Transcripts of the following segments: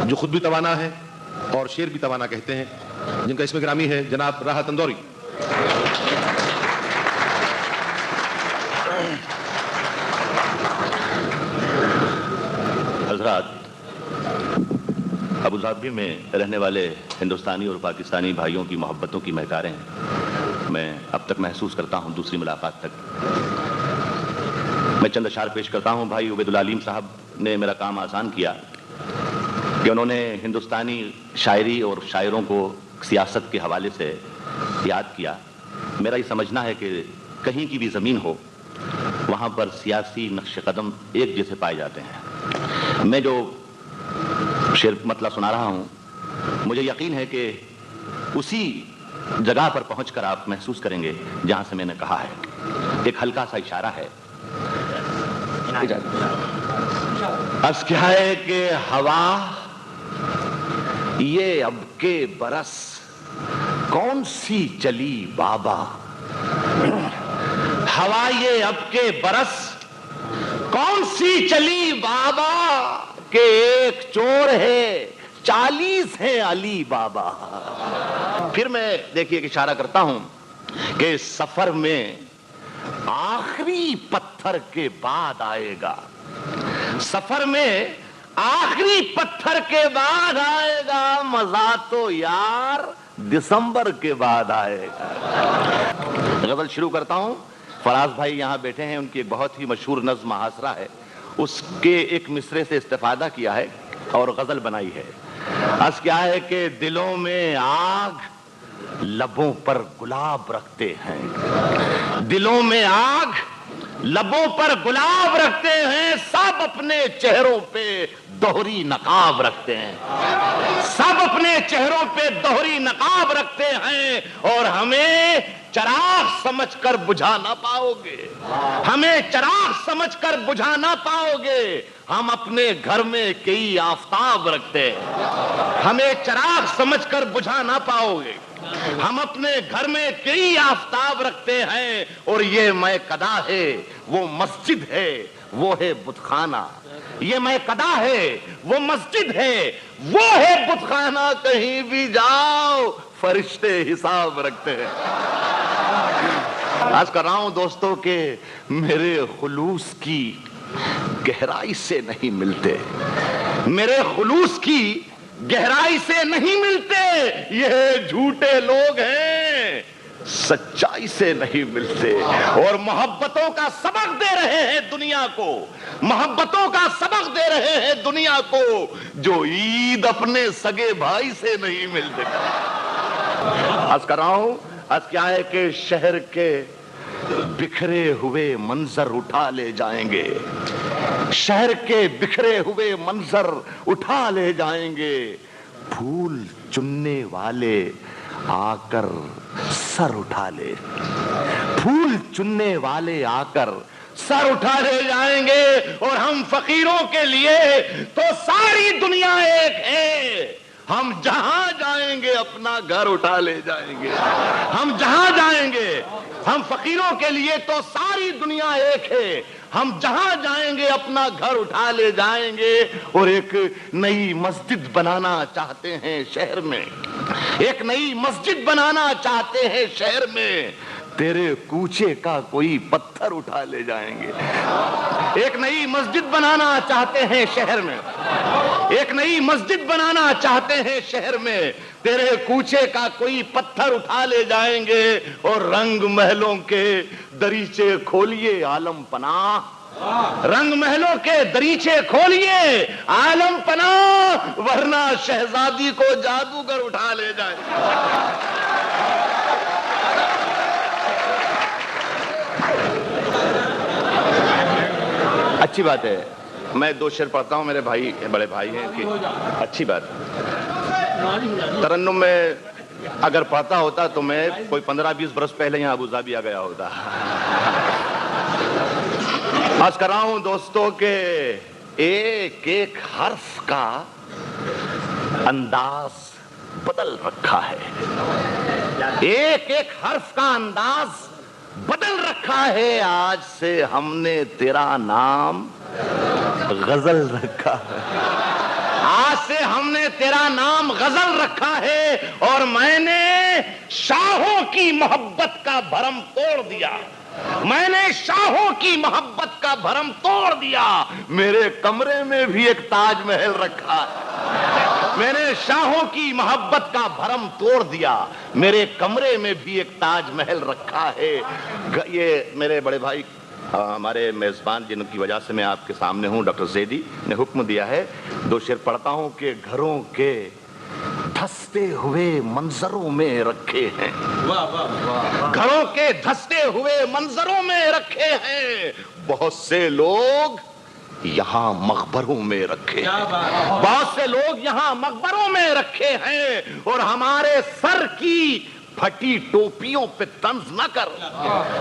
جو خود بھی توانا ہے اور شعر بھی توانا کہتے ہیں، جن کا اسم گرامی ہے جناب راحت اندوری۔ حضرات، ابوظہبی میں رہنے والے ہندوستانی اور پاکستانی بھائیوں کی محبتوں کی مہکاریں میں اب تک محسوس کرتا ہوں دوسری ملاقات تک۔ میں چند اشعار پیش کرتا ہوں۔ بھائی عبید العلیم صاحب نے میرا کام آسان کیا کہ انہوں نے ہندوستانی شاعری اور شاعروں کو سیاست کے حوالے سے یاد کیا۔ میرا یہ سمجھنا ہے کہ کہیں کی بھی زمین ہو، وہاں پر سیاسی نقش قدم ایک جیسے پائے جاتے ہیں۔ میں جو شعر مطلع سنا رہا ہوں، مجھے یقین ہے کہ اسی جگہ پر پہنچ کر آپ محسوس کریں گے جہاں سے میں نے کہا ہے۔ ایک ہلکا سا اشارہ ہے۔ عرض کیا ہے کہ ہوا یہ اب کے برس کون سی چلی بابا، ہوا یہ اب کے برس کون سی چلی بابا، کہ ایک چور ہے 40 ہے علی بابا۔ پھر میں دیکھیے کہ اشارہ کرتا ہوں کہ سفر میں آخری پتھر کے بعد آئے گا، سفر میں آخری پتھر کے بعد آئے گا، مزہ تو یار دسمبر کے بعد آئے گا۔ غزل شروع کرتا ہوں۔ فراز بھائی یہاں بیٹھے ہیں، ان کی ایک بہت ہی مشہور نظم محاصرہ ہے، اس کے ایک مصرے سے استفادہ کیا ہے اور غزل بنائی ہے۔ عرض کیا ہے کہ دلوں میں آگ لبوں پر گلاب رکھتے ہیں، دلوں میں آگ لبوں پر گلاب رکھتے ہیں، سب اپنے چہروں پہ دوہری نقاب رکھتے ہیں، سب اپنے چہروں پہ دوہری نقاب رکھتے ہیں، اور ہمیں چراغ سمجھ کر بجھا نہ پاؤ گے، ہمیں چراغ سمجھ کر بجھا نہ پاؤ گے، ہم اپنے گھر میں کئی آفتاب رکھتے ہیں، ہمیں چراغ سمجھ کر بجھا نہ پاؤ گے، ہم اپنے گھر میں کئی آفتاب رکھتے ہیں، اور یہ میکدہ ہے وہ مسجد ہے وہ ہے بت خانہ، یہ میکدہ ہے وہ مسجد ہے وہ ہے بت خانہ، کہیں بھی جاؤ فرشتے حساب رکھتے ہیں۔ آج کر رہا ہوں دوستوں کہ میرے خلوص کی گہرائی سے نہیں ملتے، میرے خلوص کی گہرائی سے نہیں ملتے، یہ جھوٹے لوگ ہیں، سچائی سے نہیں ملتے، اور محبتوں کا سبق دے رہے ہیں دنیا کو، محبتوں کا سبق دے رہے ہیں دنیا کو، جو عید اپنے سگے بھائی سے نہیں ملتے۔ عرض کر رہا ہوں، عرض کیا ہے کہ شہر کے بکھرے ہوئے منظر اٹھا لے جائیں گے، شہر کے بکھرے ہوئے منظر اٹھا لے جائیں گے، پھول چننے والے آ کر سر اٹھا لے، پھول چننے والے آ کر سر اٹھا لے جائیں گے، اور ہم فقیروں کے لیے تو ساری دنیا ایک ہے، ہم جہاں جائیں گے اپنا گھر اٹھا لے جائیں گے، ہم جہاں جائیں گے، ہم فقیروں کے لیے تو ساری دنیا ایک ہے، ہم جہاں جائیں گے اپنا گھر اٹھا لے جائیں گے، اور ایک نئی مسجد بنانا چاہتے ہیں شہر میں، ایک نئی مسجد بنانا چاہتے ہیں شہر میں، تیرے کوچے کا کوئی پتھر اٹھا لے جائیں گے، ایک نئی مسجد بنانا چاہتے ہیں شہر میں، ایک نئی مسجد بنانا چاہتے ہیں شہر میں، تیرے کوچے کا کوئی پتھر اٹھا لے جائیں گے، اور رنگ محلوں کے دریچے کھولیے عالم پناہ، رنگ محلوں کے دریچے کھولیے عالم پناہ، ورنہ شہزادی کو جادوگر اٹھا لے جائیں گے۔ اچھی بات ہے، میں دو شعر پڑھتا ہوں، میرے بھائی بڑے بھائی ہیں کہ اچھی بات ہے۔ ترنم میں اگر پڑھتا ہوتا تو میں کوئی 15-20 برس پہلے یہاں ابوظہبی آ گیا ہوتا۔ عرض کر رہا ہوں دوستوں کہ ایک ایک حرف کا انداز بدل رکھا ہے، ایک ایک حرف کا انداز بدل رکھا ہے، آج سے ہم نے تیرا نام غزل رکھا ہے، آج سے ہم نے تیرا نام غزل رکھا ہے اور میں نے شاہوں کی محبت کا بھرم توڑ دیا. میں نے شاہوں کی محبت کا بھرم توڑ دیا. میرے کمرے میں بھی ایک تاج محل رکھا ہے. میں نے شاہوں کی محبت کا بھرم توڑ دیا. میرے کمرے میں بھی ایک تاج محل رکھا ہے. یہ میرے بڑے بھائی ہمارے میزبان جن کی وجہ سے میں آپ کے سامنے ہوں، ڈاکٹر زیدی نے حکم دیا ہے 2 شعر پڑھتا ہوں کہ گھروں کے دھستے ہوئے منظروں میں رکھے ہیں. گھروں کے دھستے ہوئے منظروں میں رکھے ہیں. بہت سے لوگ یہاں مقبروں میں رکھے ہیں. بہت سے لوگ یہاں مقبروں میں رکھے ہیں. اور ہمارے سر کی پھٹی ٹوپیوں پہ طنز نہ کر.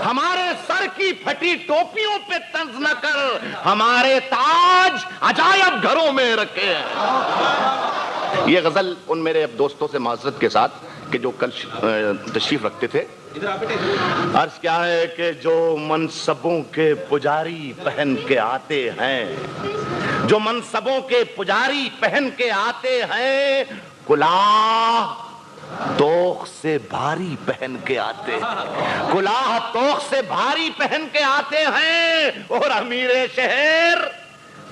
ہمارے سر کی پھٹی ٹوپیوں پہ طنز نہ کر. ہمارے تاج عجائب گھروں میں رکھے ہیں. یہ غزل ان میرے دوستوں سے معذرت کے ساتھ کہ جو کل تشریف رکھتے تھے. عرض کیا ہے کہ جو منصبوں کے پجاری پہن کے آتے ہیں، جو منصبوں کے پجاری پہن کے آتے ہیں، کلاه توخ سے بھاری پہن کے آتے ہیں. کلاه توخ سے بھاری پہن کے آتے ہیں. اور امیر شہر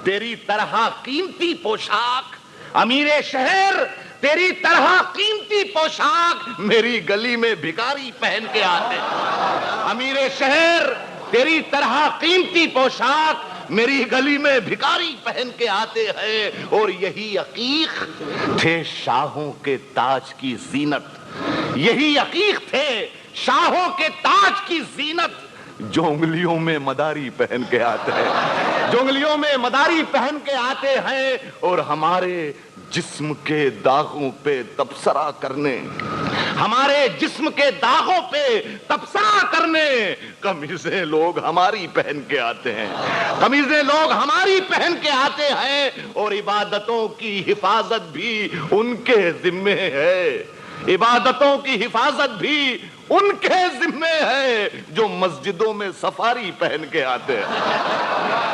تیری طرح قیمتی پوشاک، امیر شہر تیری طرح قیمتی پوشاک میری گلی میں بھکاری پہن کے آتے ہیں. امیر شہر تیری طرح قیمتی پوشاک میری گلی میں بھکاری پہن کے آتے ہیں. اور یہی عقیق تھے شاہوں کے تاج کی زینت. یہی عقیق تھے شاہوں کے تاج کی زینت جو انگلیوں میں مداری پہن کے آتے ہیں. جو انگلیوں میں مداری پہن کے آتے ہیں اور ہمارے جسم کے داغوں پہ تبصرہ کرنے، ہمارے جسم کے داغوں پہ تبصرہ کرنے قمیضیں لوگ ہماری پہن کے آتے ہیں. قمیضیں لوگ ہماری پہن کے آتے ہیں. اور عبادتوں کی حفاظت بھی ان کے ذمے ہے. عبادتوں کی حفاظت بھی ان کے ذمے ہے جو مسجدوں میں سفاری پہن کے آتے ہیں.